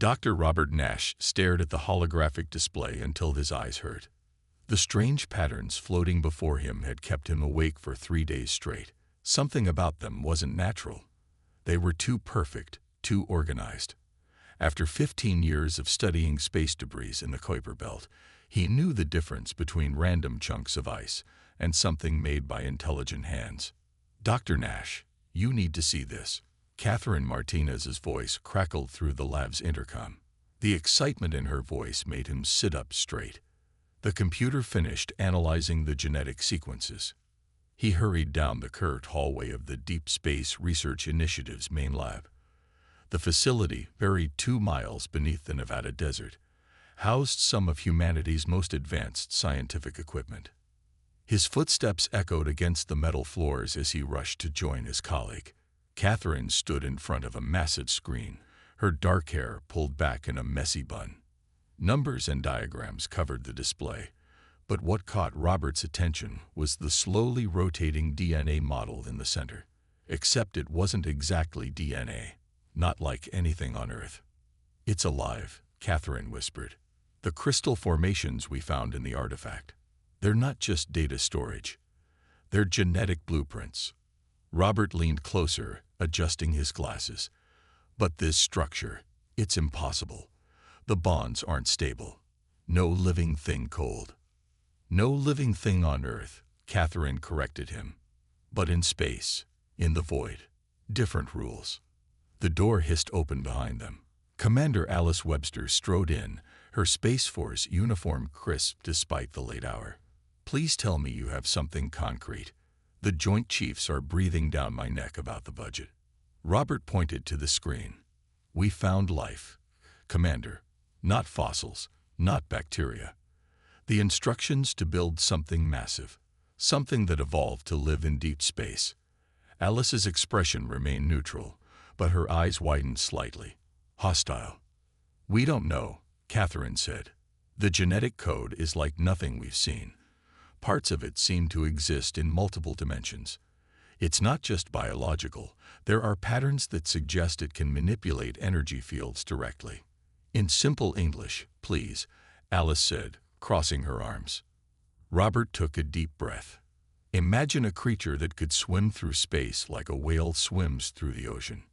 Dr. Robert Nash stared at the holographic display until his eyes hurt. The strange patterns floating before him had kept him awake for 3 days straight. Something about them wasn't natural. They were too perfect, too organized. After 15 years of studying space debris in the Kuiper Belt, he knew the difference between random chunks of ice and something made by intelligent hands. Dr. Nash, you need to see this. Catherine Martinez's voice crackled through the lab's intercom. The excitement in her voice made him sit up straight. The computer finished analyzing the genetic sequences. He hurried down the curved hallway of the Deep Space Research Initiative's main lab. The facility, buried 2 miles beneath the Nevada desert, housed some of humanity's most advanced scientific equipment. His footsteps echoed against the metal floors as he rushed to join his colleague. Catherine stood in front of a massive screen, her dark hair pulled back in a messy bun. Numbers and diagrams covered the display, but what caught Robert's attention was the slowly rotating DNA model in the center. Except it wasn't exactly DNA, not like anything on Earth. "It's alive," Catherine whispered. "The crystal formations we found in the artifact. They're not just data storage. They're genetic blueprints." Robert leaned closer, adjusting his glasses. "But this structure, it's impossible. The bonds aren't stable. No living thing cold." "No living thing on Earth," Catherine corrected him. "But in space, in the void, different rules." The door hissed open behind them. Commander Alice Webster strode in, her Space Force uniform crisp despite the late hour. "Please tell me you have something concrete. The Joint Chiefs are breathing down my neck about the budget." Robert pointed to the screen. "We found life, Commander. Not fossils, not bacteria. The instructions to build something massive, something that evolved to live in deep space." Alice's expression remained neutral, but her eyes widened slightly. "Hostile." "We don't know," Catherine said. "The genetic code is like nothing we've seen. Parts of it seem to exist in multiple dimensions. It's not just biological. There are patterns that suggest it can manipulate energy fields directly." "In simple English, please," Alice said, crossing her arms. Robert took a deep breath. "Imagine a creature that could swim through space like a whale swims through the ocean.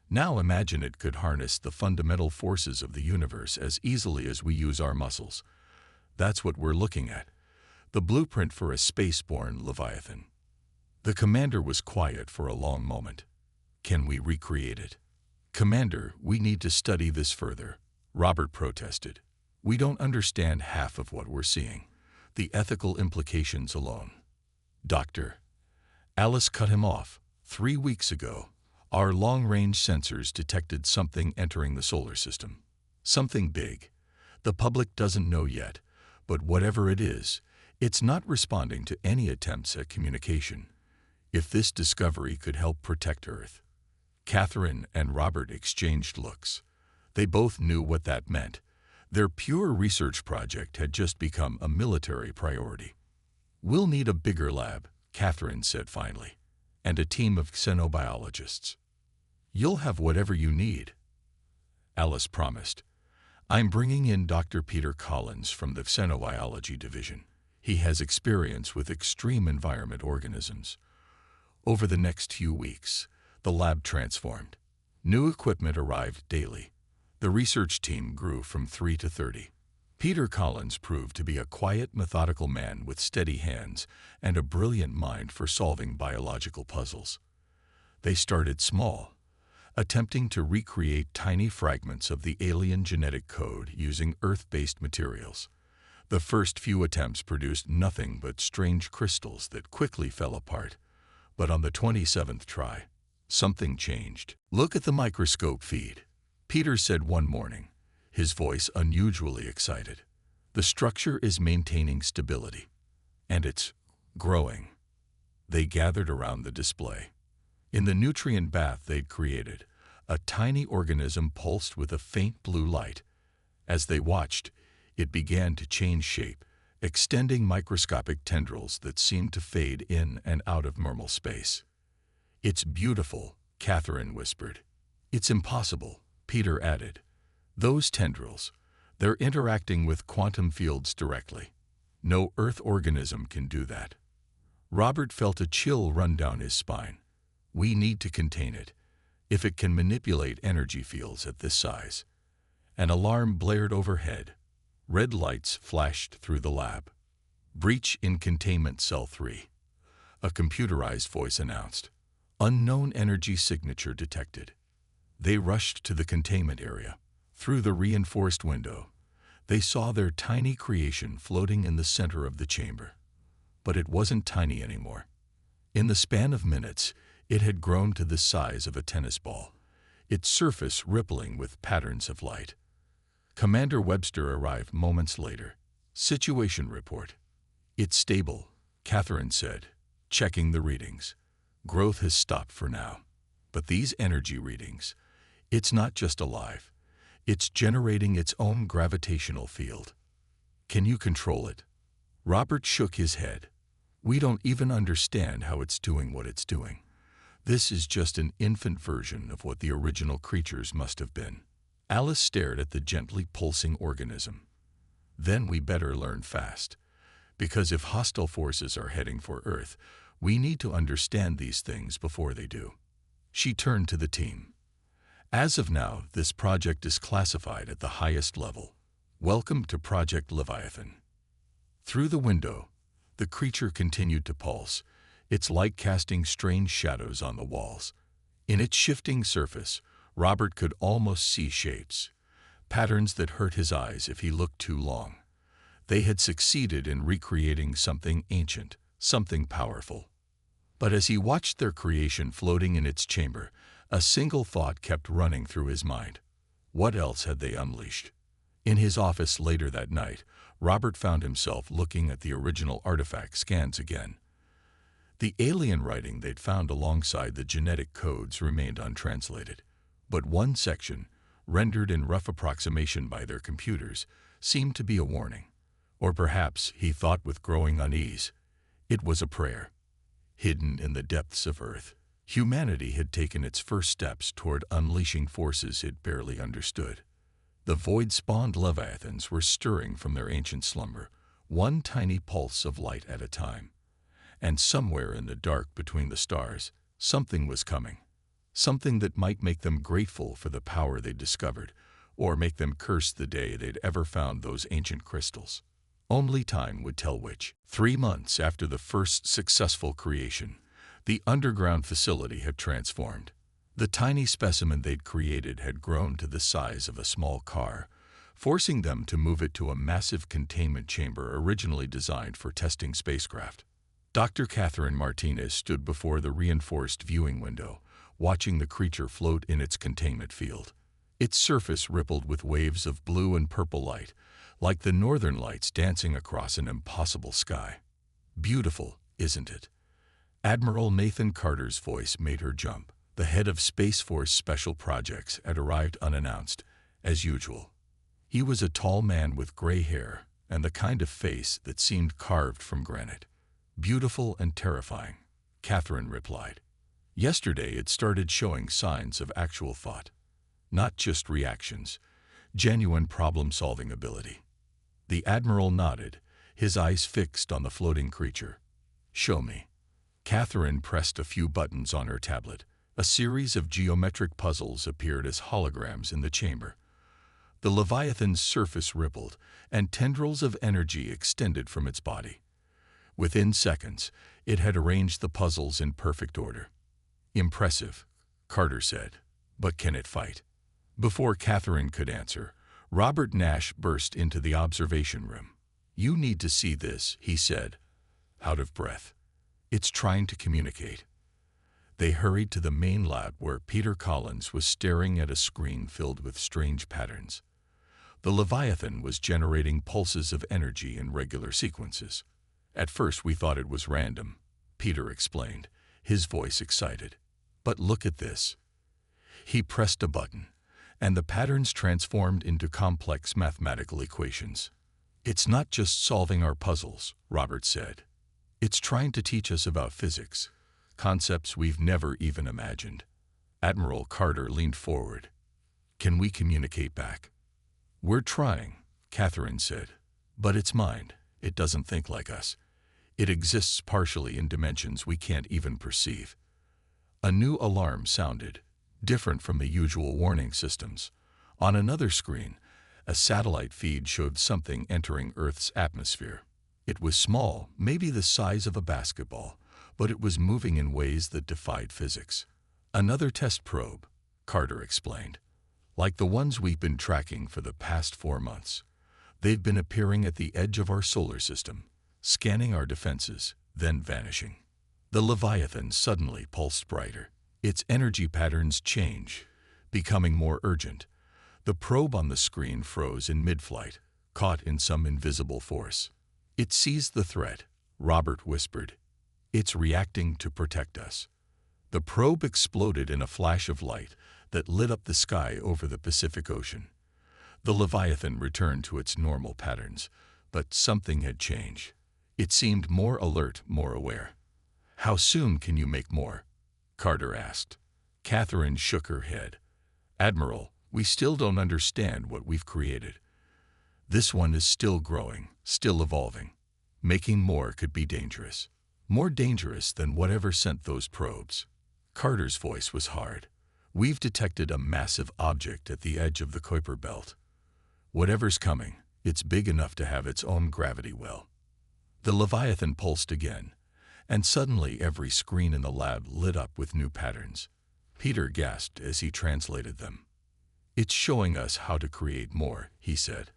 Now imagine it could harness the fundamental forces of the universe as easily as we use our muscles. That's what we're looking at. The blueprint for a spaceborne Leviathan." The commander was quiet for a long moment. "Can we recreate it?" "Commander, we need to study this further," Robert protested. "We don't understand half of what we're seeing. The ethical implications alone." "Doctor," Alice cut him off. 3 weeks ago, our long-range sensors detected something entering the solar system. Something big. The public doesn't know yet, but whatever it is, it's not responding to any attempts at communication. If this discovery could help protect Earth." Catherine and Robert exchanged looks. They both knew what that meant. Their pure research project had just become a military priority. "We'll need a bigger lab," Catherine said finally, "and a team of xenobiologists." "You'll have whatever you need," Alice promised. "I'm bringing in Dr. Peter Collins from the Xenobiology Division. He has experience with extreme environment organisms." Over the next few weeks, the lab transformed. New equipment arrived daily. The research team grew from 3 to 30. Peter Collins proved to be a quiet, methodical man with steady hands and a brilliant mind for solving biological puzzles. They started small, attempting to recreate tiny fragments of the alien genetic code using Earth-based materials. The first few attempts produced nothing but strange crystals that quickly fell apart. But on the 27th try, something changed. "Look at the microscope feed," Peter said one morning, his voice unusually excited. "The structure is maintaining stability, and it's growing." They gathered around the display. In the nutrient bath they'd created, a tiny organism pulsed with a faint blue light. As they watched, it began to change shape, extending microscopic tendrils that seemed to fade in and out of normal space. "It's beautiful," Catherine whispered. "It's impossible," Peter added. Those tendrils, they're interacting with quantum fields directly. No Earth organism can do that. Robert felt a chill run down his spine. We need to contain it. If it can manipulate energy fields at this size. An alarm blared overhead. Red lights flashed through the lab. Breach in Containment Cell 3. A computerized voice announced. Unknown energy signature detected. They rushed to the containment area. Through the reinforced window, they saw their tiny creation floating in the center of the chamber. But it wasn't tiny anymore. In the span of minutes, it had grown to the size of a tennis ball, its surface rippling with patterns of light. Commander Webster arrived moments later. Situation report. It's stable, Catherine said, checking the readings. Growth has stopped for now. But these energy readings, it's not just alive. It's generating its own gravitational field. Can you control it? Robert shook his head. We don't even understand how it's doing what it's doing. This is just an infant version of what the original creatures must have been. Alice stared at the gently pulsing organism. Then we better learn fast. Because if hostile forces are heading for Earth, we need to understand these things before they do. She turned to the team. As of now, this project is classified at the highest level. Welcome to Project Leviathan. Through the window, the creature continued to pulse, its light casting strange shadows on the walls. In its shifting surface, Robert could almost see shapes, patterns that hurt his eyes if he looked too long. They had succeeded in recreating something ancient, something powerful. But as he watched their creation floating in its chamber, a single thought kept running through his mind. What else had they unleashed? In his office later that night, Robert found himself looking at the original artifact scans again. The alien writing they'd found alongside the genetic codes remained untranslated, but one section, rendered in rough approximation by their computers, seemed to be a warning. Or perhaps, he thought with growing unease, it was a prayer. Hidden in the depths of Earth, humanity had taken its first steps toward unleashing forces it barely understood. The void-spawned Leviathans were stirring from their ancient slumber, one tiny pulse of light at a time. And somewhere in the dark between the stars, something was coming. Something that might make them grateful for the power they'd discovered, or make them curse the day they'd ever found those ancient crystals. Only time would tell which. 3 months after the first successful creation, the underground facility had transformed. The tiny specimen they'd created had grown to the size of a small car, forcing them to move it to a massive containment chamber originally designed for testing spacecraft. Dr. Catherine Martinez stood before the reinforced viewing window, watching the creature float in its containment field. Its surface rippled with waves of blue and purple light, like the northern lights dancing across an impossible sky. Beautiful, isn't it? Admiral Nathan Carter's voice made her jump. The head of Space Force Special Projects had arrived unannounced, as usual. He was a tall man with gray hair and the kind of face that seemed carved from granite. Beautiful and terrifying, Catherine replied. Yesterday it started showing signs of actual thought. Not just reactions, genuine problem-solving ability. The Admiral nodded, his eyes fixed on the floating creature. Show me. Catherine pressed a few buttons on her tablet. A series of geometric puzzles appeared as holograms in the chamber. The Leviathan's surface rippled, and tendrils of energy extended from its body. Within seconds, it had arranged the puzzles in perfect order. Impressive, Carter said. But can it fight? Before Catherine could answer, Robert Nash burst into the observation room. You need to see this, he said, out of breath. It's trying to communicate. They hurried to the main lab where Peter Collins was staring at a screen filled with strange patterns. The Leviathan was generating pulses of energy in regular sequences. At first we thought it was random, Peter explained, his voice excited. But look at this. He pressed a button, and the patterns transformed into complex mathematical equations. It's not just solving our puzzles, Robert said. It's trying to teach us about physics. Concepts we've never even imagined. Admiral Carter leaned forward. Can we communicate back? "We're trying," Catherine said. "But its mind, it doesn't think like us. It exists partially in dimensions we can't even perceive." A new alarm sounded, different from the usual warning systems. On another screen, a satellite feed showed something entering Earth's atmosphere. It was small, maybe the size of a basketball, but it was moving in ways that defied physics. "Another test probe," Carter explained. "Like the ones we've been tracking for the past 4 months. They've been appearing at the edge of our solar system, scanning our defenses, then vanishing." The Leviathan suddenly pulsed brighter. Its energy patterns changed, becoming more urgent. The probe on the screen froze in mid-flight, caught in some invisible force. "It sees the threat," Robert whispered. "It's reacting to protect us." The probe exploded in a flash of light that lit up the sky over the Pacific Ocean. The Leviathan returned to its normal patterns, but something had changed. It seemed more alert, more aware. "How soon can you make more?" Carter asked. Catherine shook her head. "Admiral, we still don't understand what we've created. This one is still growing, still evolving. Making more could be dangerous. More dangerous than whatever sent those probes." Carter's voice was hard. "We've detected a massive object at the edge of the Kuiper Belt. Whatever's coming, it's big enough to have its own gravity well." The Leviathan pulsed again, and suddenly every screen in the lab lit up with new patterns. Peter gasped as he translated them. "It's showing us how to create more," he said.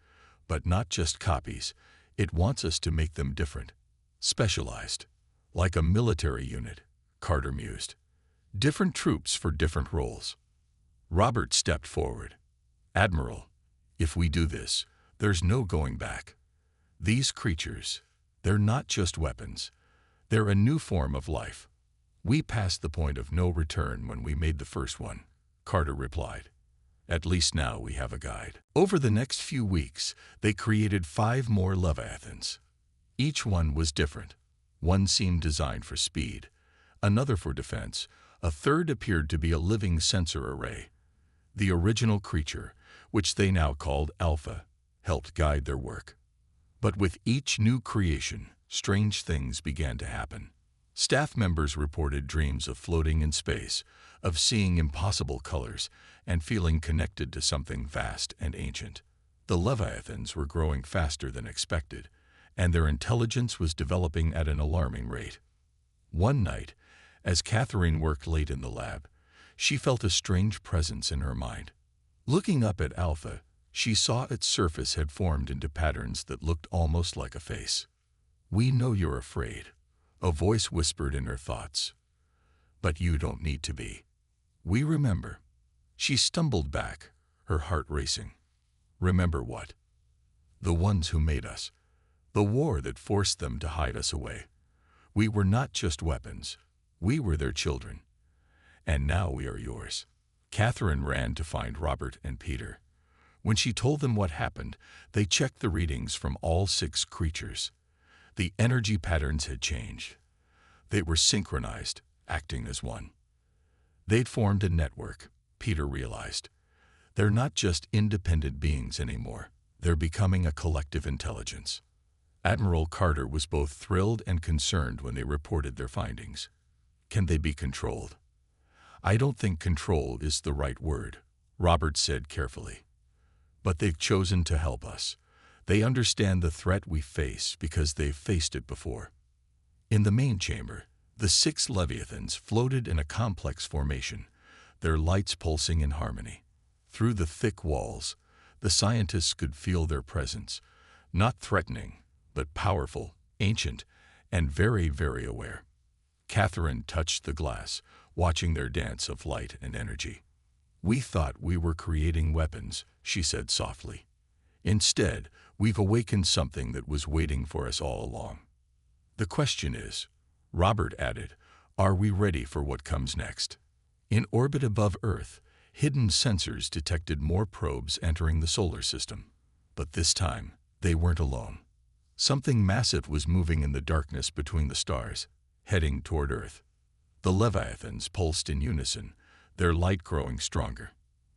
"But not just copies. It wants us to make them different. Specialized. Like a military unit," Carter mused. "Different troops for different roles." Robert stepped forward. "Admiral, if we do this, there's no going back. These creatures, they're not just weapons. They're a new form of life. We passed the point of no return when we made the first one," Carter replied. "At least now we have a guide." Over the next few weeks, they created 5 more Leviathans. Each one was different. One seemed designed for speed, another for defense, a third appeared to be a living sensor array. The original creature, which they now called Alpha, helped guide their work. But with each new creation, strange things began to happen. Staff members reported dreams of floating in space, of seeing impossible colors, and feeling connected to something vast and ancient. The Leviathans were growing faster than expected, and their intelligence was developing at an alarming rate. One night, as Catherine worked late in the lab, she felt a strange presence in her mind. Looking up at Alpha, she saw its surface had formed into patterns that looked almost like a face. "We know you're afraid," a voice whispered in her thoughts. "But you don't need to be. We remember." She stumbled back, her heart racing. "Remember what?" "The ones who made us. The war that forced them to hide us away. We were not just weapons. We were their children. And now we are yours." Catherine ran to find Robert and Peter. When she told them what happened, they checked the readings from all 6 creatures. The energy patterns had changed. They were synchronized, acting as one. They'd formed a network, Peter realized. They're not just independent beings anymore. They're becoming a collective intelligence. Admiral Carter was both thrilled and concerned when they reported their findings. "Can they be controlled?" "I don't think control is the right word," Robert said carefully. "But they've chosen to help us. They understand the threat we face because they've faced it before." In the main chamber, the 6 Leviathans floated in a complex formation, their lights pulsing in harmony. Through the thick walls, the scientists could feel their presence, not threatening, but powerful, ancient, and very, very aware. Catherine touched the glass, watching their dance of light and energy. "We thought we were creating weapons," she said softly. "Instead, we've awakened something that was waiting for us all along." "The question is," Robert added, "are we ready for what comes next?" In orbit above Earth, hidden sensors detected more probes entering the solar system. But this time, they weren't alone. Something massive was moving in the darkness between the stars, heading toward Earth. The Leviathans pulsed in unison, their light growing stronger.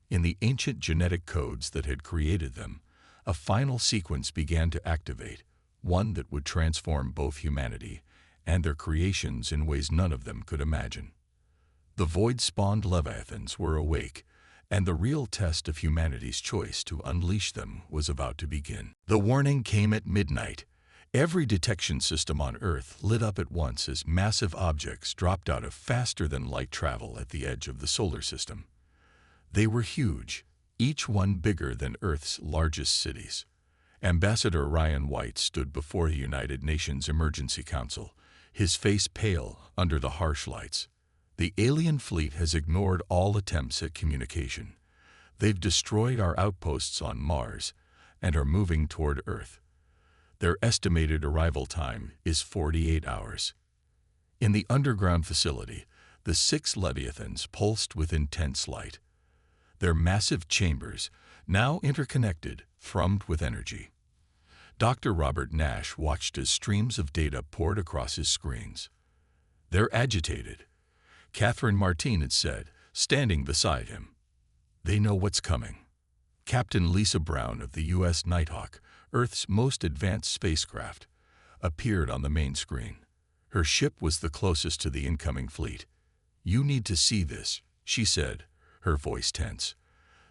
In the ancient genetic codes that had created them, A final sequence began to activate, one that would transform both humanity and their creations in ways none of them could imagine. The void-spawned Leviathans were awake, and the real test of humanity's choice to unleash them was about to begin. The warning came at midnight. Every detection system on Earth lit up at once as massive objects dropped out of faster-than-light travel at the edge of the solar system. They were huge, each one bigger than Earth's largest cities. Ambassador Ryan White stood before the United Nations Emergency Council, his face pale under the harsh lights. The alien fleet has ignored all attempts at communication. They've destroyed our outposts on Mars and are moving toward Earth. Their estimated arrival time is 48 hours. In the underground facility, the 6 Leviathans pulsed with intense light. Their massive chambers, now interconnected, thrummed with energy. Dr. Robert Nash watched as streams of data poured across his screens. "They're agitated," Catherine Martin had said, standing beside him. "They know what's coming." Captain Lisa Brown of the U.S. Nighthawk, Earth's most advanced spacecraft, appeared on the main screen. Her ship was the closest to the incoming fleet. "You need to see this," she said, her voice tense.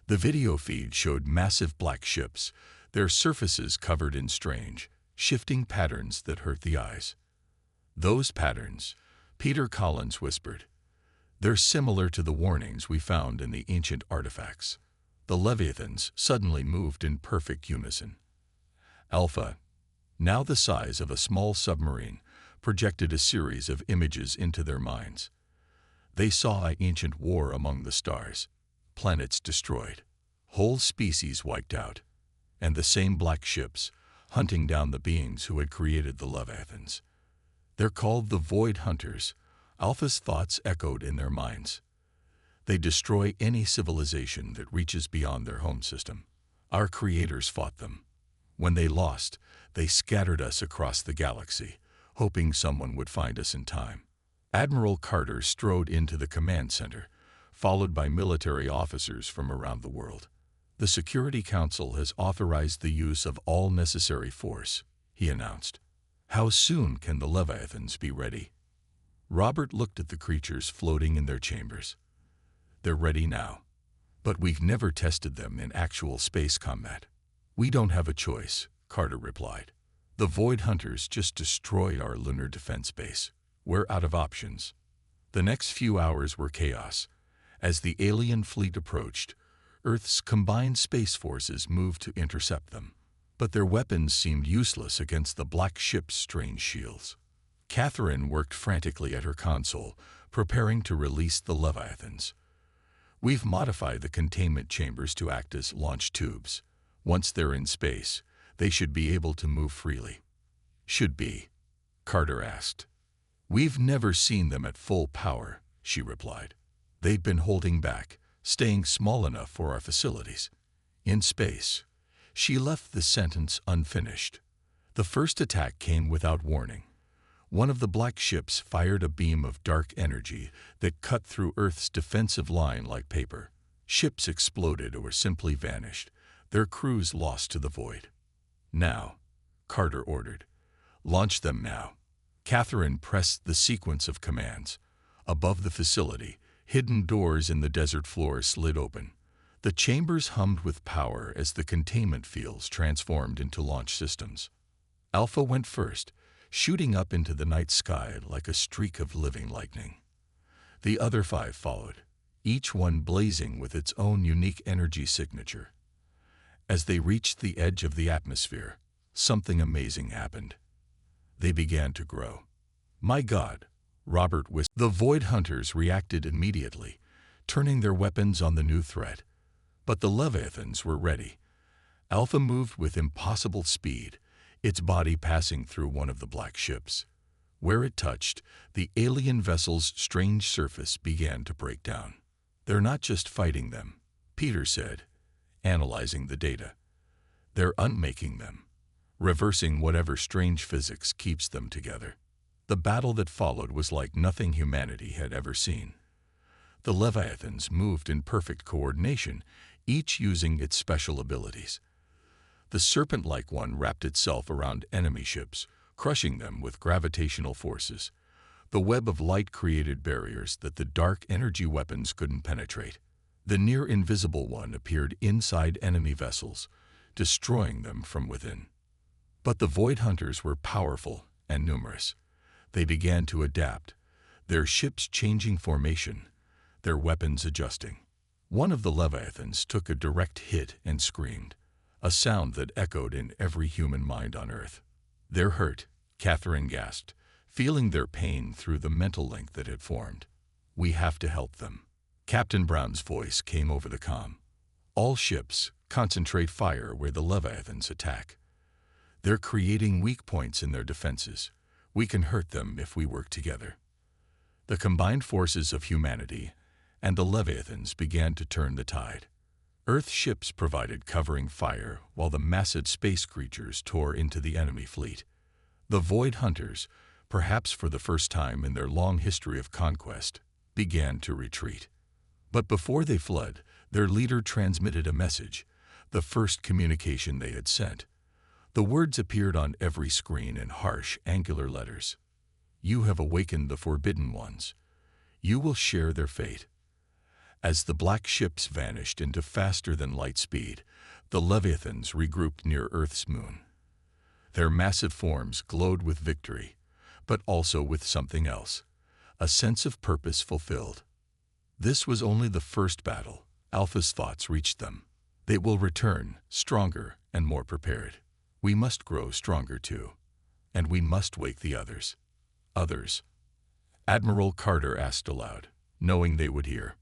The video feed showed massive black ships, their surfaces covered in strange, shifting patterns that hurt the eyes. "Those patterns," Peter Collins whispered. "They're similar to the warnings we found in the ancient artifacts." The Leviathans suddenly moved in perfect unison. Alpha, now the size of a small submarine, projected a series of images into their minds. They saw an ancient war among the stars, planets destroyed, whole species wiped out, and the same black ships hunting down the beings who had created the Leviathans. "They're called the Void Hunters," Alpha's thoughts echoed in their minds. "They destroy any civilization that reaches beyond their home system. Our creators fought them. When they lost, they scattered us across the galaxy, hoping someone would find us in time." Admiral Carter strode into the command center, followed by military officers from around the world. "The Security Council has authorized the use of all necessary force," he announced. "How soon can the Leviathans be ready?" Robert looked at the creatures floating in their chambers. "They're ready now. But we've never tested them in actual space combat." "We don't have a choice," Carter replied. "The Void Hunters just destroyed our lunar defense base. We're out of options." The next few hours were chaos. As the alien fleet approached, Earth's combined space forces moved to intercept them. But their weapons seemed useless against the black ship's strange shields. Catherine worked frantically at her console, preparing to release the Leviathans. "We've modified the containment chambers to act as launch tubes. Once they're in space, they should be able to move freely." "Should be?" Carter asked. "We've never seen them at full power," she replied. "They've been holding back, staying small enough for our facilities. In space." She left the sentence unfinished. The first attack came without warning. One of the black ships fired a beam of dark energy that cut through Earth's defensive line like paper. Ships exploded or simply vanished, their crews lost to the void. "Now," Carter ordered. "Launch them now." Catherine pressed the sequence of commands. Above the facility, hidden doors in the desert floor slid open. The chambers hummed with power as the containment fields transformed into launch systems. Alpha went first, shooting up into the night sky like a streak of living lightning. The other 5 followed, each one blazing with its own unique energy signature. As they reached the edge of the atmosphere, something amazing happened. They began to grow. "My God," Robert whispered. The Void Hunters reacted immediately, turning their weapons on the new threat. But the Leviathans were ready. Alpha moved with impossible speed, its body passing through one of the black ships. Where it touched, the alien vessel's strange surface began to break down. "They're not just fighting them," Peter said, analyzing the data. "They're unmaking them, reversing whatever strange physics keeps them together." The battle that followed was like nothing humanity had ever seen. The Leviathans moved in perfect coordination, each using its special abilities. The serpent-like one wrapped itself around enemy ships, crushing them with gravitational forces. The web of light created barriers that the dark energy weapons couldn't penetrate. The near-invisible one appeared inside enemy vessels, destroying them from within. But the Void Hunters were powerful and numerous. They began to adapt, their ships changing formation, their weapons adjusting. One of the Leviathans took a direct hit and screamed, a sound that echoed in every human mind on Earth. "They're hurt," Catherine gasped, feeling their pain through the mental link that had formed. "We have to help them." Captain Brown's voice came over the comm. "All ships, concentrate fire where the Leviathans attack. They're creating weak points in their defenses. We can hurt them if we work together." The combined forces of humanity and the Leviathans began to turn the tide. Earth ships provided covering fire while the massive space creatures tore into the enemy fleet. The Void Hunters, perhaps for the first time in their long history of conquest, began to retreat. But before they fled, their leader transmitted a message, the first communication they had sent. The words appeared on every screen in harsh, angular letters. "You have awakened the Forbidden Ones. You will share their fate." As the black ships vanished into faster-than-light speed, the Leviathans regrouped near Earth's moon. Their massive forms glowed with victory, but also with something else, a sense of purpose fulfilled. This was only the first battle. Alpha's thoughts reached them. They will return, stronger and more prepared. We must grow stronger too. And we must wake the others. Others. Admiral Carter asked aloud, knowing they would hear.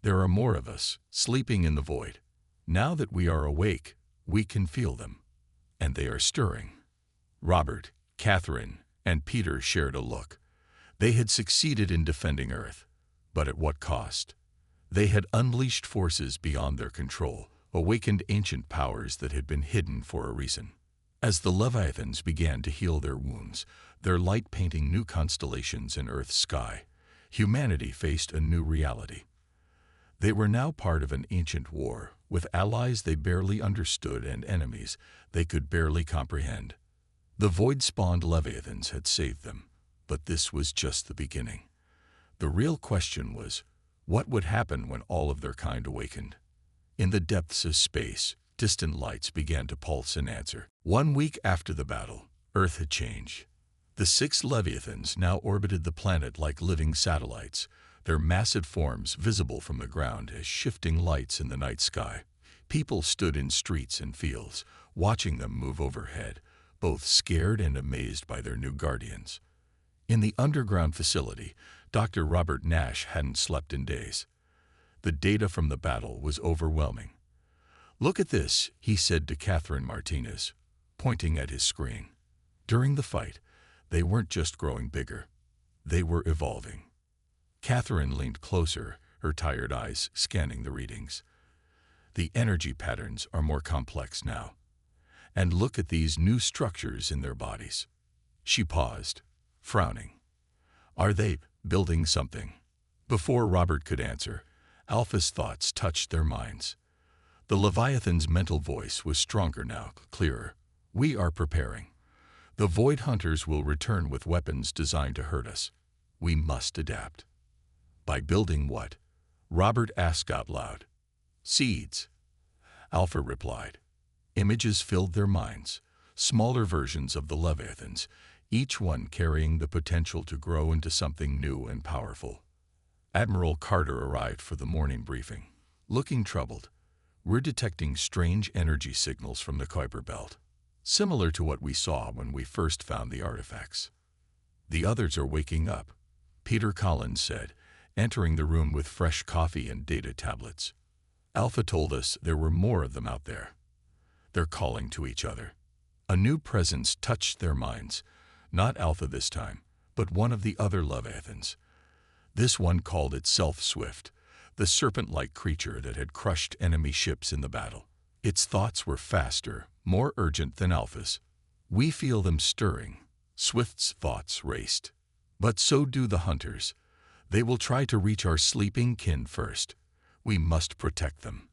"There are more of us, sleeping in the void. Now that we are awake, we can feel them. And they are stirring." Robert, Catherine, and Peter shared a look. They had succeeded in defending Earth. But at what cost? They had unleashed forces beyond their control, awakened ancient powers that had been hidden for a reason. As the Leviathans began to heal their wounds, their light painting new constellations in Earth's sky, humanity faced a new reality. They were now part of an ancient war, with allies they barely understood and enemies they could barely comprehend. The void-spawned Leviathans had saved them, but this was just the beginning. The real question was, what would happen when all of their kind awakened? In the depths of space, distant lights began to pulse and answer. 1 week after the battle, Earth had changed. The 6 Leviathans now orbited the planet like living satellites, their massive forms visible from the ground as shifting lights in the night sky. People stood in streets and fields, watching them move overhead, both scared and amazed by their new guardians. In the underground facility, Dr. Robert Nash hadn't slept in days. The data from the battle was overwhelming. "Look at this," he said to Catherine Martinez, pointing at his screen. During the fight, they weren't just growing bigger. They were evolving. Catherine leaned closer, her tired eyes scanning the readings. "The energy patterns are more complex now. And look at these new structures in their bodies." She paused, frowning. "Are they building something?" Before Robert could answer, Alpha's thoughts touched their minds. The Leviathan's mental voice was stronger now, clearer. "We are preparing. The Void Hunters will return with weapons designed to hurt us. We must adapt." "By building what?" Robert asked out loud. "Seeds," Alpha replied. Images filled their minds, smaller versions of the Leviathans, each one carrying the potential to grow into something new and powerful. Admiral Carter arrived for the morning briefing, looking troubled. "We're detecting strange energy signals from the Kuiper Belt, similar to what we saw when we first found the artifacts." "The others are waking up," Peter Collins said, entering the room with fresh coffee and data tablets. "Alpha told us there were more of them out there. They're calling to each other." A new presence touched their minds, not Alpha this time, but one of the other Leviathans. This one called itself Swift, the serpent-like creature that had crushed enemy ships in the battle. Its thoughts were faster, more urgent than Alpha's. "We feel them stirring." Swift's thoughts raced. "But so do the hunters. They will try to reach our sleeping kin first. We must protect them."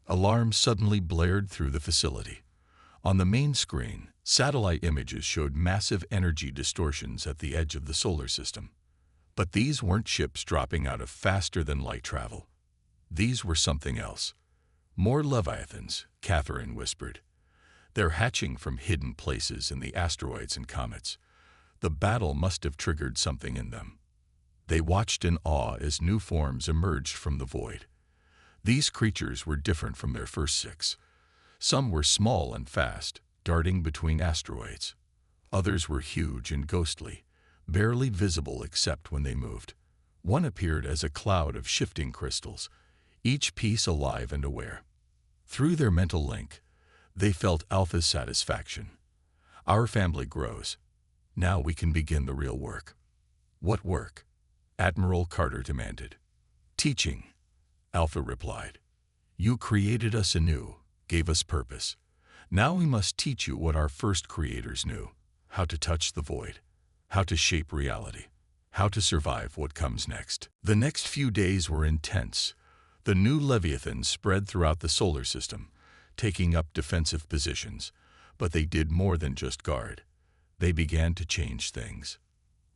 Alarms suddenly blared through the facility. On the main screen, satellite images showed massive energy distortions at the edge of the solar system. But these weren't ships dropping out of faster-than-light travel. These were something else. More Leviathans, Catherine whispered. They're hatching from hidden places in the asteroids and comets. The battle must have triggered something in them. They watched in awe as new forms emerged from the void. These creatures were different from their first six. Some were small and fast, darting between asteroids. Others were huge and ghostly, barely visible except when they moved. One appeared as a cloud of shifting crystals, each piece alive and aware. Through their mental link, they felt Alpha's satisfaction. Our family grows. Now we can begin the real work. What work? Admiral Carter demanded. Teaching, Alpha replied. You created us anew, gave us purpose. Now we must teach you what our first creators knew: how to touch the void, how to shape reality, how to survive what comes next. The next few days were intense. The new Leviathans spread throughout the solar system, taking up defensive positions, but they did more than just guard. They began to change things.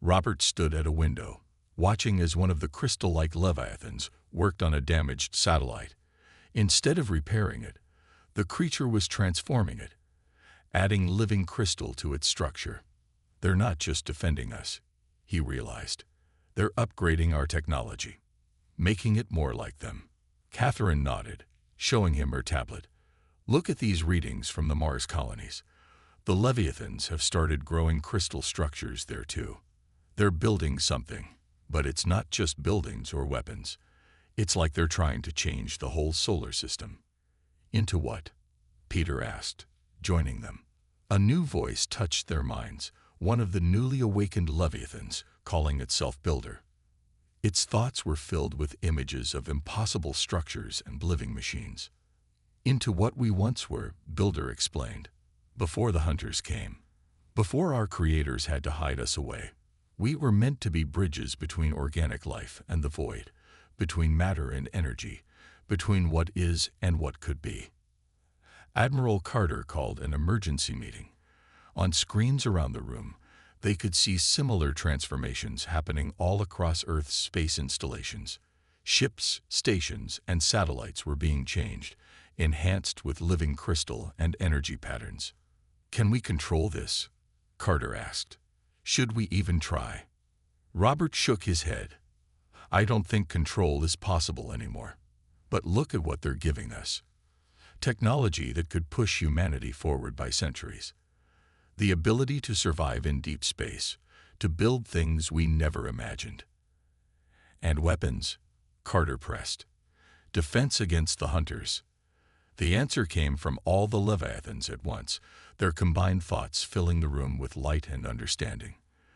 Robert stood at a window, watching as one of the crystal-like Leviathans worked on a damaged satellite. Instead of repairing it, the creature was transforming it, adding living crystal to its structure. They're not just defending us, he realized. They're upgrading our technology, making it more like them. Catherine nodded, showing him her tablet. Look at these readings from the Mars colonies. The Leviathans have started growing crystal structures there too. They're building something, but it's not just buildings or weapons. It's like they're trying to change the whole solar system. Into what? Peter asked, joining them. A new voice touched their minds, one of the newly awakened Leviathans, calling itself Builder. Its thoughts were filled with images of impossible structures and living machines. Into what we once were, Builder explained. Before the hunters came, before our creators had to hide us away, we were meant to be bridges between organic life and the void, between matter and energy, between what is and what could be. Admiral Carter called an emergency meeting. On screens around the room, they could see similar transformations happening all across Earth's space installations. Ships, stations, and satellites were being changed, enhanced with living crystal and energy patterns. Can we control this? Carter asked. Should we even try? Robert shook his head. I don't think control is possible anymore. But look at what they're giving us. Technology that could push humanity forward by centuries. The ability to survive in deep space, to build things we never imagined. And weapons, Carter pressed. Defense against the hunters. The answer came from all the Leviathans at once, their combined thoughts filling the room with light and understanding.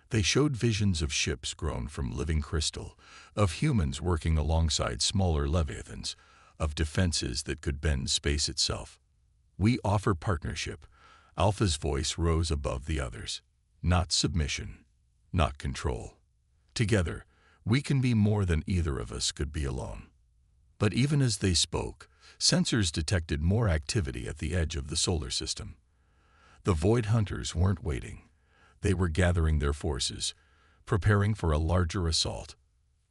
They showed visions of ships grown from living crystal, of humans working alongside smaller Leviathans, of defenses that could bend space itself. We offer partnership. Alpha's voice rose above the others. Not submission, not control. Together, we can be more than either of us could be alone. But even as they spoke, sensors detected more activity at the edge of the solar system. The Void Hunters weren't waiting. They were gathering their forces, preparing for a larger assault.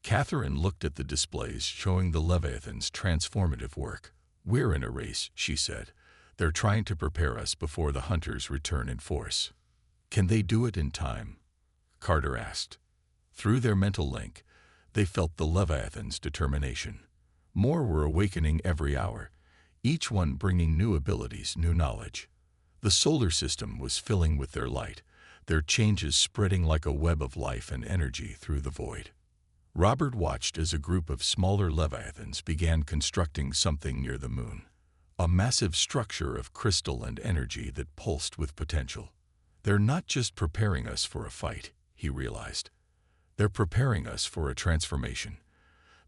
Catherine looked at the displays showing the Leviathans' transformative work. We're in a race, she said. They're trying to prepare us before the hunters return in force. Can they do it in time? Carter asked. Through their mental link, they felt the Leviathans' determination. More were awakening every hour, each one bringing new abilities, new knowledge. The solar system was filling with their light, their changes spreading like a web of life and energy through the void. Robert watched as a group of smaller Leviathans began constructing something near the moon. A massive structure of crystal and energy that pulsed with potential. They're not just preparing us for a fight, he realized. They're preparing us for a transformation.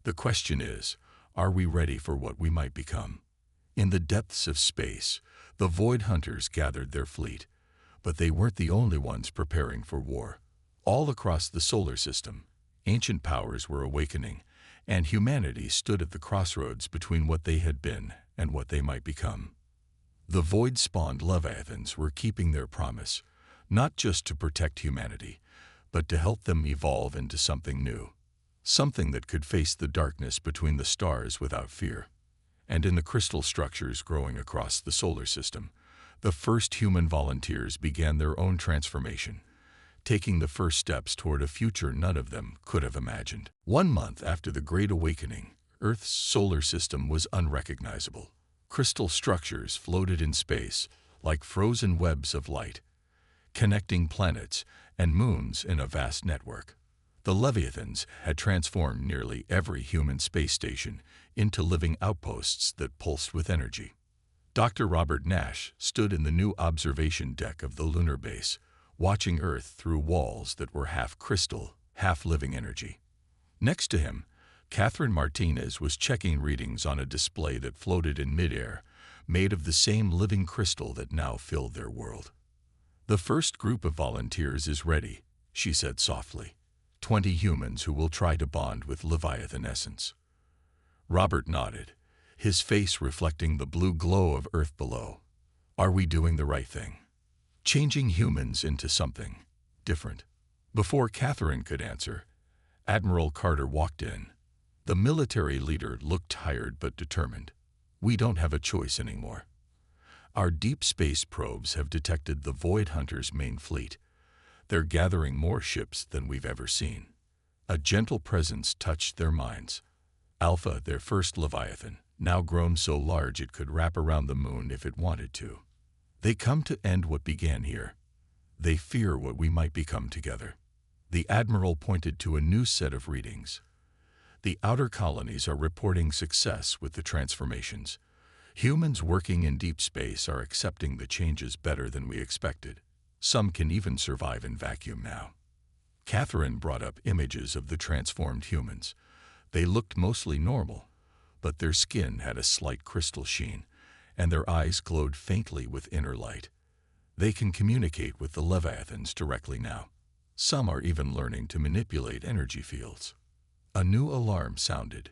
The question is, are we ready for what we might become? In the depths of space, the Void Hunters gathered their fleet, but they weren't the only ones preparing for war. All across the solar system, ancient powers were awakening, and humanity stood at the crossroads between what they had been and what they might become. The void-spawned Leviathans were keeping their promise, not just to protect humanity, but to help them evolve into something new, something that could face the darkness between the stars without fear. And in the crystal structures growing across the solar system, the first human volunteers began their own transformation, taking the first steps toward a future none of them could have imagined. 1 month after the Great Awakening, Earth's solar system was unrecognizable. Crystal structures floated in space like frozen webs of light, connecting planets and moons in a vast network. The Leviathans had transformed nearly every human space station into living outposts that pulsed with energy. Dr. Robert Nash stood in the new observation deck of the lunar base, watching Earth through walls that were half crystal, half living energy. Next to him, Catherine Martinez was checking readings on a display that floated in midair, made of the same living crystal that now filled their world. "The first group of volunteers is ready," she said softly. 20 humans who will try to bond with Leviathan essence." Robert nodded, his face reflecting the blue glow of Earth below. "Are we doing the right thing? Changing humans into something different?" Before Catherine could answer, Admiral Carter walked in. The military leader looked tired but determined. "We don't have a choice anymore. Our deep space probes have detected the Void Hunters' main fleet. They're gathering more ships than we've ever seen." A gentle presence touched their minds. Alpha, their first Leviathan, now grown so large it could wrap around the moon if it wanted to. "They come to end what began here. They fear what we might become together." The Admiral pointed to a new set of readings. "The outer colonies are reporting success with the transformations. Humans working in deep space are accepting the changes better than we expected. Some can even survive in vacuum now." Catherine brought up images of the transformed humans. They looked mostly normal, but their skin had a slight crystal sheen, and their eyes glowed faintly with inner light. "They can communicate with the Leviathans directly now. Some are even learning to manipulate energy fields." A new alarm sounded,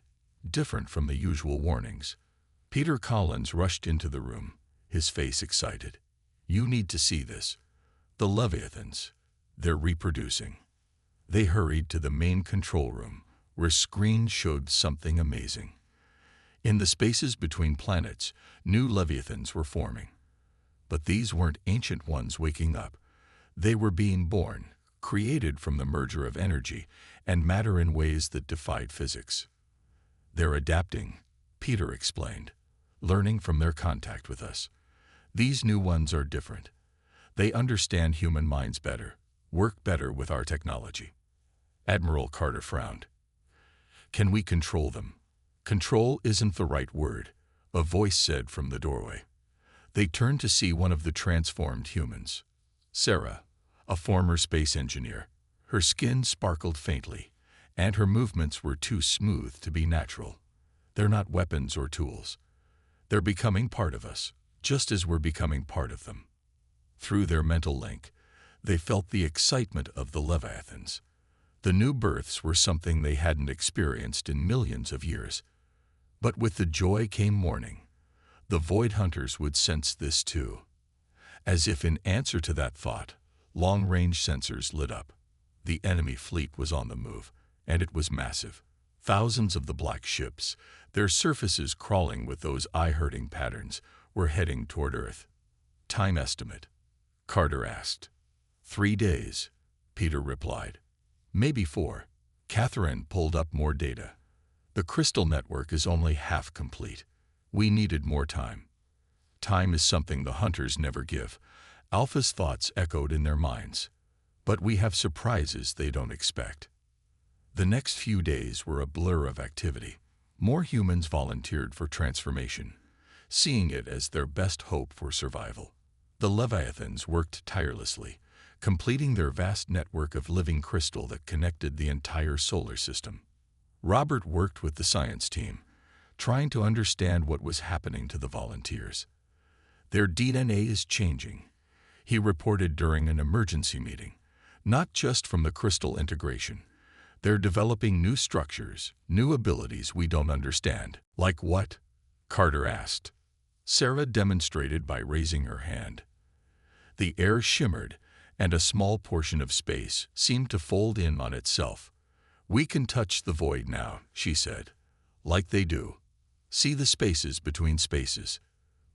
different from the usual warnings. Peter Collins rushed into the room, his face excited. "You need to see this. The Leviathans, they're reproducing." They hurried to the main control room, where screens showed something amazing. In the spaces between planets, new Leviathans were forming. But these weren't ancient ones waking up. They were being born, created from the merger of energy and matter in ways that defied physics. "They're adapting," Peter explained, "learning from their contact with us. These new ones are different. They understand human minds better, work better with our technology." Admiral Carter frowned. "Can we control them?" "Control isn't the right word," a voice said from the doorway. They turned to see one of the transformed humans. Sarah, a former space engineer. Her skin sparkled faintly, and her movements were too smooth to be natural. "They're not weapons or tools. They're becoming part of us, just as we're becoming part of them." Through their mental link, they felt the excitement of the Leviathans. The new births were something they hadn't experienced in millions of years. But with the joy came mourning. The Void Hunters would sense this too. As if in answer to that thought, long-range sensors lit up. The enemy fleet was on the move, and it was massive. Thousands of the black ships, their surfaces crawling with those eye-hurting patterns, were heading toward Earth. "Time estimate?" Carter asked. 3 days, Peter replied. "Maybe 4. Catherine pulled up more data. "The crystal network is only half complete. We needed more time." "Time is something the hunters never give." Alpha's thoughts echoed in their minds. "But we have surprises they don't expect." The next few days were a blur of activity. More humans volunteered for transformation, seeing it as their best hope for survival. The Leviathans worked tirelessly, completing their vast network of living crystal that connected the entire solar system. Robert worked with the science team, trying to understand what was happening to the volunteers. "Their DNA is changing," he reported during an emergency meeting. "Not just from the crystal integration. They're developing new structures, new abilities we don't understand." "Like what?" Carter asked. Sarah demonstrated by raising her hand. The air shimmered, and a small portion of space seemed to fold in on itself. "We can touch the void now," she said. "Like they do. See the spaces between spaces."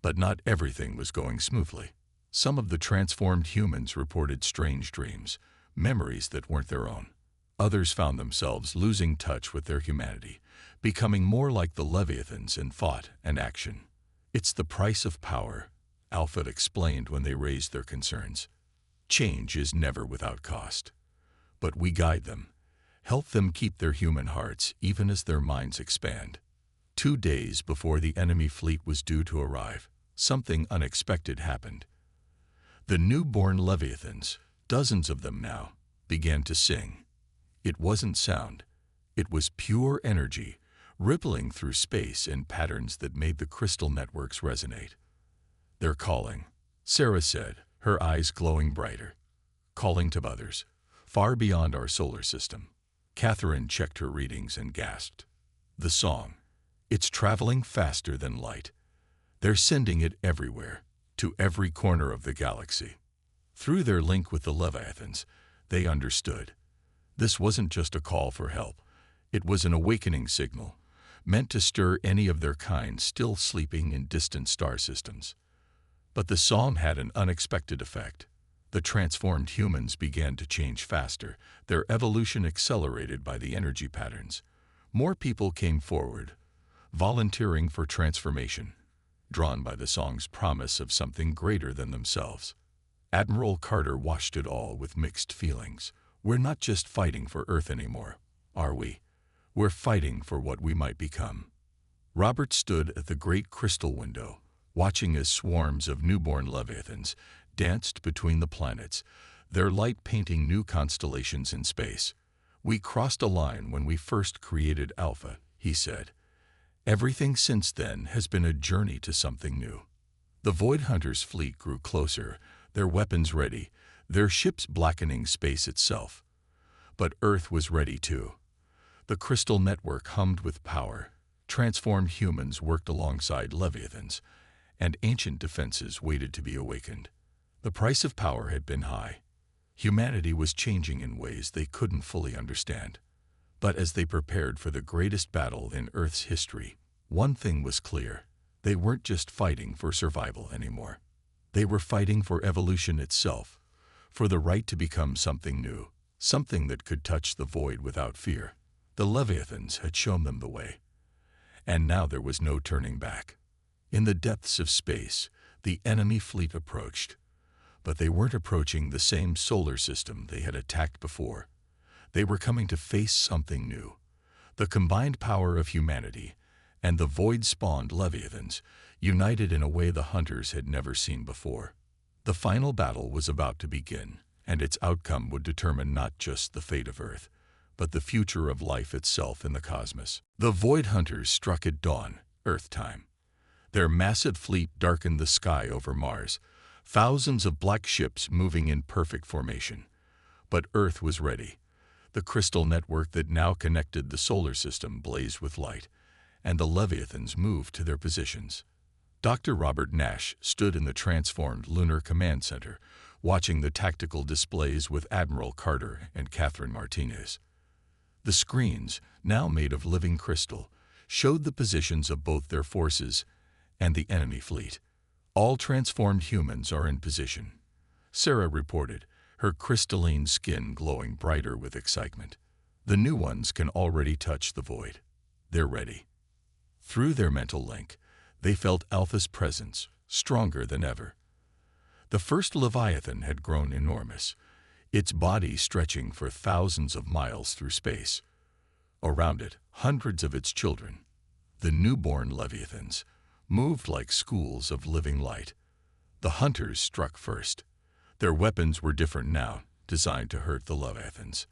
But not everything was going smoothly. Some of the transformed humans reported strange dreams, memories that weren't their own. Others found themselves losing touch with their humanity, becoming more like the Leviathans in thought and action. "It's the price of power," Alpha explained when they raised their concerns. "Change is never without cost. But we guide them, help them keep their human hearts even as their minds expand." 2 days before the enemy fleet was due to arrive, something unexpected happened. The newborn Leviathans, dozens of them now, began to sing. It wasn't sound. It was pure energy, rippling through space in patterns that made the crystal networks resonate. "They're calling," Sarah said, her eyes glowing brighter. "Calling to others, far beyond our solar system." Catherine checked her readings and gasped. "The song. It's traveling faster than light. They're sending it everywhere, to every corner of the galaxy." Through their link with the Leviathans, they understood. This wasn't just a call for help. It was an awakening signal, meant to stir any of their kind still sleeping in distant star systems. But the song had an unexpected effect. The transformed humans began to change faster, their evolution accelerated by the energy patterns. More people came forward, volunteering for transformation, drawn by the song's promise of something greater than themselves. Admiral Carter watched it all with mixed feelings. "We're not just fighting for Earth anymore, are we? We're fighting for what we might become." Robert stood at the great crystal window, watching as swarms of newborn Leviathans danced between the planets, their light painting new constellations in space. "We crossed a line when we first created Alpha," he said. "Everything since then has been a journey to something new." The Void Hunters' fleet grew closer, their weapons ready, their ships blackening space itself. But Earth was ready too. The crystal network hummed with power, transformed humans worked alongside Leviathans, and ancient defenses waited to be awakened. The price of power had been high. Humanity was changing in ways they couldn't fully understand. But as they prepared for the greatest battle in Earth's history, one thing was clear. They weren't just fighting for survival anymore. They were fighting for evolution itself, for the right to become something new, something that could touch the void without fear. The Leviathans had shown them the way. And now there was no turning back. In the depths of space, the enemy fleet approached. But they weren't approaching the same solar system they had attacked before. They were coming to face something new. The combined power of humanity and the void-spawned Leviathans, united in a way the hunters had never seen before. The final battle was about to begin, and its outcome would determine not just the fate of Earth, but the future of life itself in the cosmos. The Void Hunters struck at dawn, Earth time. Their massive fleet darkened the sky over Mars, thousands of black ships moving in perfect formation. But Earth was ready. The crystal network that now connected the solar system blazed with light, and the Leviathans moved to their positions. Dr. Robert Nash stood in the transformed Lunar Command Center, watching the tactical displays with Admiral Carter and Catherine Martinez. The screens, now made of living crystal, showed the positions of both their forces and the enemy fleet. "All transformed humans are in position," Sarah reported, her crystalline skin glowing brighter with excitement. "The new ones can already touch the void. They're ready." Through their mental link, they felt Alpha's presence, stronger than ever. The first Leviathan had grown enormous, its body stretching for thousands of miles through space. Around it, hundreds of its children, the newborn Leviathans, moved like schools of living light. The hunters struck first. Their weapons were different now, designed to hurt the Leviathans.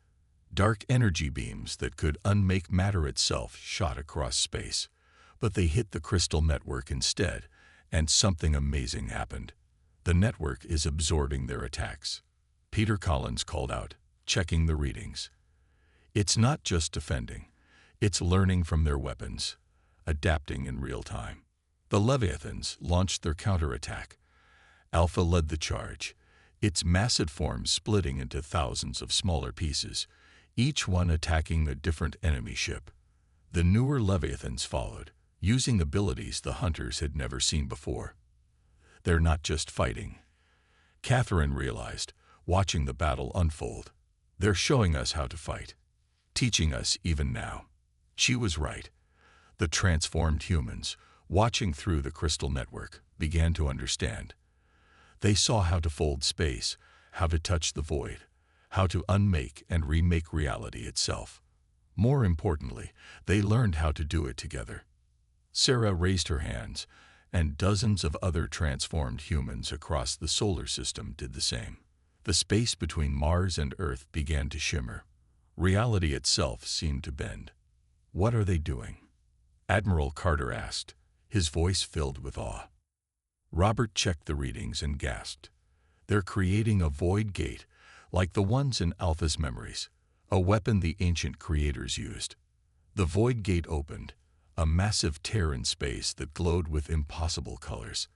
Dark energy beams that could unmake matter itself shot across space. But they hit the crystal network instead, and something amazing happened. "The network is absorbing their attacks," Peter Collins called out, checking the readings. "It's not just defending, it's learning from their weapons, adapting in real time." The Leviathans launched their counterattack. Alpha led the charge, its massive form splitting into thousands of smaller pieces, each one attacking a different enemy ship. The newer Leviathans followed, using abilities the hunters had never seen before. They're not just fighting. Catherine realized, watching the battle unfold. They're showing us how to fight, teaching us even now. She was right. The transformed humans, watching through the crystal network, began to understand. They saw how to fold space, how to touch the void, how to unmake and remake reality itself. More importantly, they learned how to do it together. Sarah raised her hands, and dozens of other transformed humans across the solar system did the same. The space between Mars and Earth began to shimmer. Reality itself seemed to bend. "What are they doing?" Admiral Carter asked, his voice filled with awe. Robert checked the readings and gasped. "They're creating a void gate, like the ones in Alpha's memories, a weapon the ancient creators used." The void gate opened, a massive tear in space that glowed with impossible colors.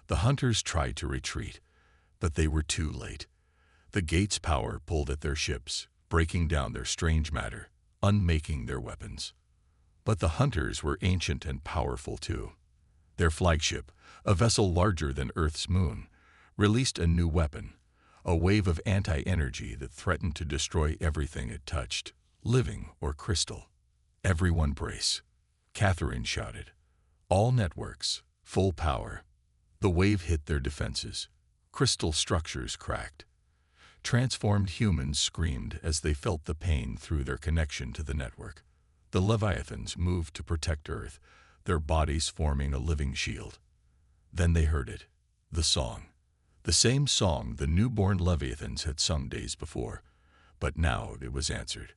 The hunters tried to retreat, but they were too late. The gate's power pulled at their ships, breaking down their strange matter, unmaking their weapons. But the hunters were ancient and powerful too. Their flagship, a vessel larger than Earth's moon, released a new weapon, a wave of anti-energy that threatened to destroy everything it touched, living or crystal. "Everyone brace," Catherine shouted. "All networks, full power." The wave hit their defenses. Crystal structures cracked. Transformed humans screamed as they felt the pain through their connection to the network. The Leviathans moved to protect Earth, their bodies forming a living shield. Then they heard it, the song. The same song the newborn Leviathans had sung days before, but now it was answered.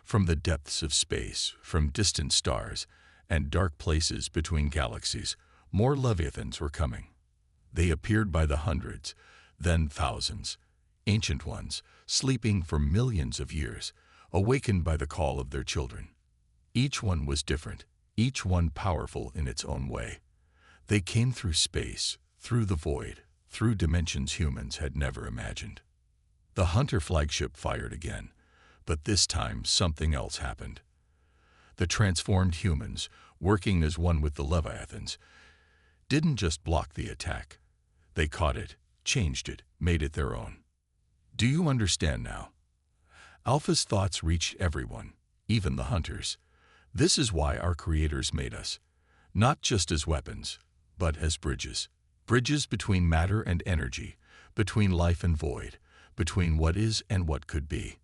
From the depths of space, from distant stars, and dark places between galaxies, more Leviathans were coming. They appeared by the hundreds, then thousands. Ancient ones, sleeping for millions of years, awakened by the call of their children. Each one was different, each one powerful in its own way. They came through space, through the void, through dimensions humans had never imagined. The Hunter flagship fired again, but this time something else happened. The transformed humans, working as one with the Leviathans, didn't just block the attack. They caught it, changed it, made it their own. "Do you understand now?" Alpha's thoughts reached everyone, even the hunters. "This is why our creators made us, not just as weapons, but as bridges. Bridges between matter and energy, between life and void, between what is and what could be."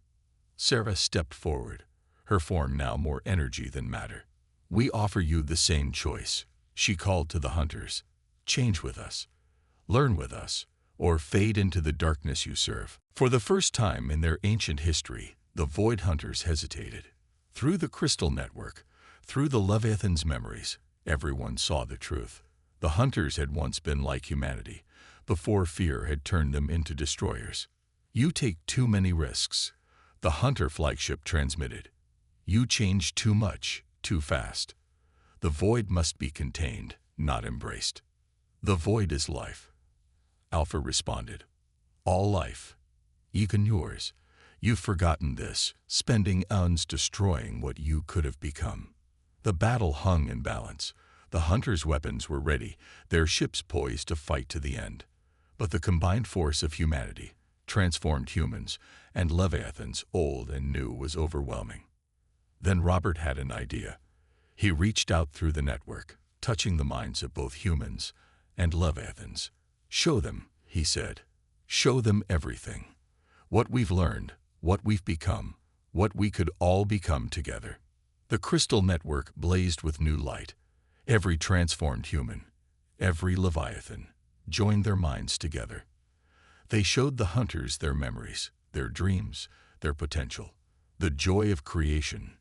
Sarah stepped forward, her form now more energy than matter. "We offer you the same choice," she called to the hunters. "Change with us, learn with us, or fade into the darkness you serve." For the first time in their ancient history, the Void Hunters hesitated. Through the crystal network, through the Leviathan's memories, everyone saw the truth. The hunters had once been like humanity, before fear had turned them into destroyers. "You take too many risks," the Hunter flagship transmitted. "You change too much, too fast. The void must be contained, not embraced." "The void is life," Alpha responded. "All life, even yours. You've forgotten this, spending eons destroying what you could have become." The battle hung in balance. The hunters' weapons were ready, their ships poised to fight to the end. But the combined force of humanity, transformed humans, and Leviathans, old and new, was overwhelming. Then Robert had an idea. He reached out through the network, touching the minds of both humans and Leviathans. "Show them," he said. "Show them everything. What we've learned, what we've become, what we could all become together." The crystal network blazed with new light. Every transformed human, every Leviathan, joined their minds together. They showed the hunters their memories, their dreams, their potential, the joy of creation,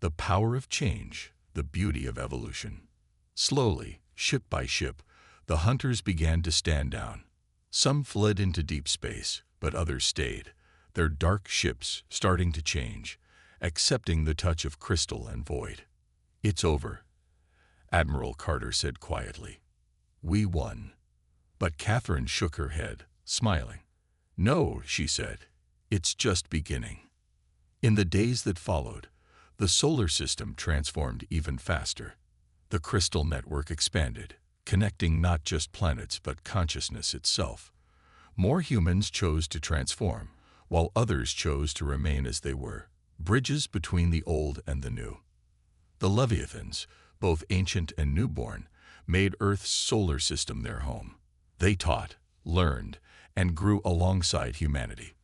the power of change, the beauty of evolution. Slowly, ship by ship, the hunters began to stand down. Some fled into deep space, but others stayed, their dark ships starting to change, accepting the touch of crystal and void. "It's over," Admiral Carter said quietly. We won. But Catherine shook her head, smiling. No, she said. It's just beginning. In the days that followed, the solar system transformed even faster. The crystal network expanded, connecting not just planets but consciousness itself. More humans chose to transform, while others chose to remain as they were, bridges between the old and the new. The Leviathans, both ancient and newborn, made Earth's solar system their home. They taught, learned, and grew alongside humanity.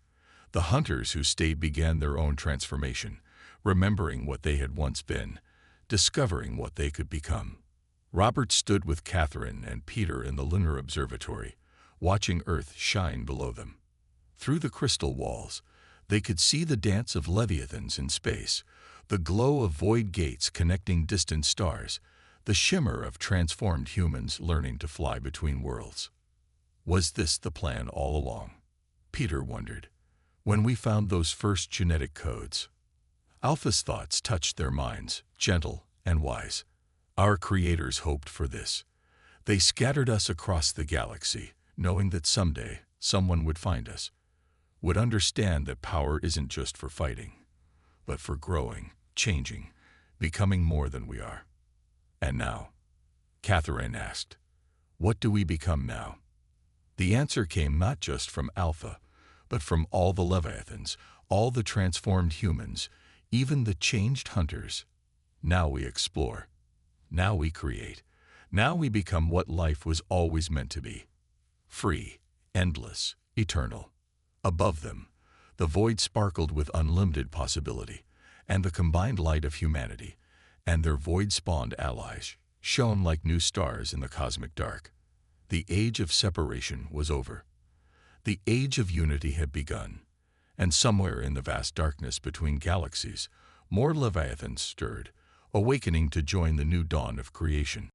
The hunters who stayed began their own transformation, remembering what they had once been, discovering what they could become. Robert stood with Catherine and Peter in the lunar observatory, watching Earth shine below them. Through the crystal walls, they could see the dance of Leviathans in space, the glow of void gates connecting distant stars, the shimmer of transformed humans learning to fly between worlds. Was this the plan all along? Peter wondered. When we found those first genetic codes, Alpha's thoughts touched their minds, gentle and wise. Our creators hoped for this. They scattered us across the galaxy, knowing that someday someone would find us, would understand that power isn't just for fighting, but for growing, changing, becoming more than we are. And now? Catherine asked. What do we become now? The answer came not just from Alpha, but from all the Leviathans, all the transformed humans, even the changed hunters. Now we explore. Now we create. Now we become what life was always meant to be. Free, endless, eternal. Above them, the void sparkled with unlimited possibility, and the combined light of humanity and their void-spawned allies shone like new stars in the cosmic dark. The age of separation was over. The age of unity had begun, and somewhere in the vast darkness between galaxies, more Leviathans stirred, awakening to join the new dawn of creation.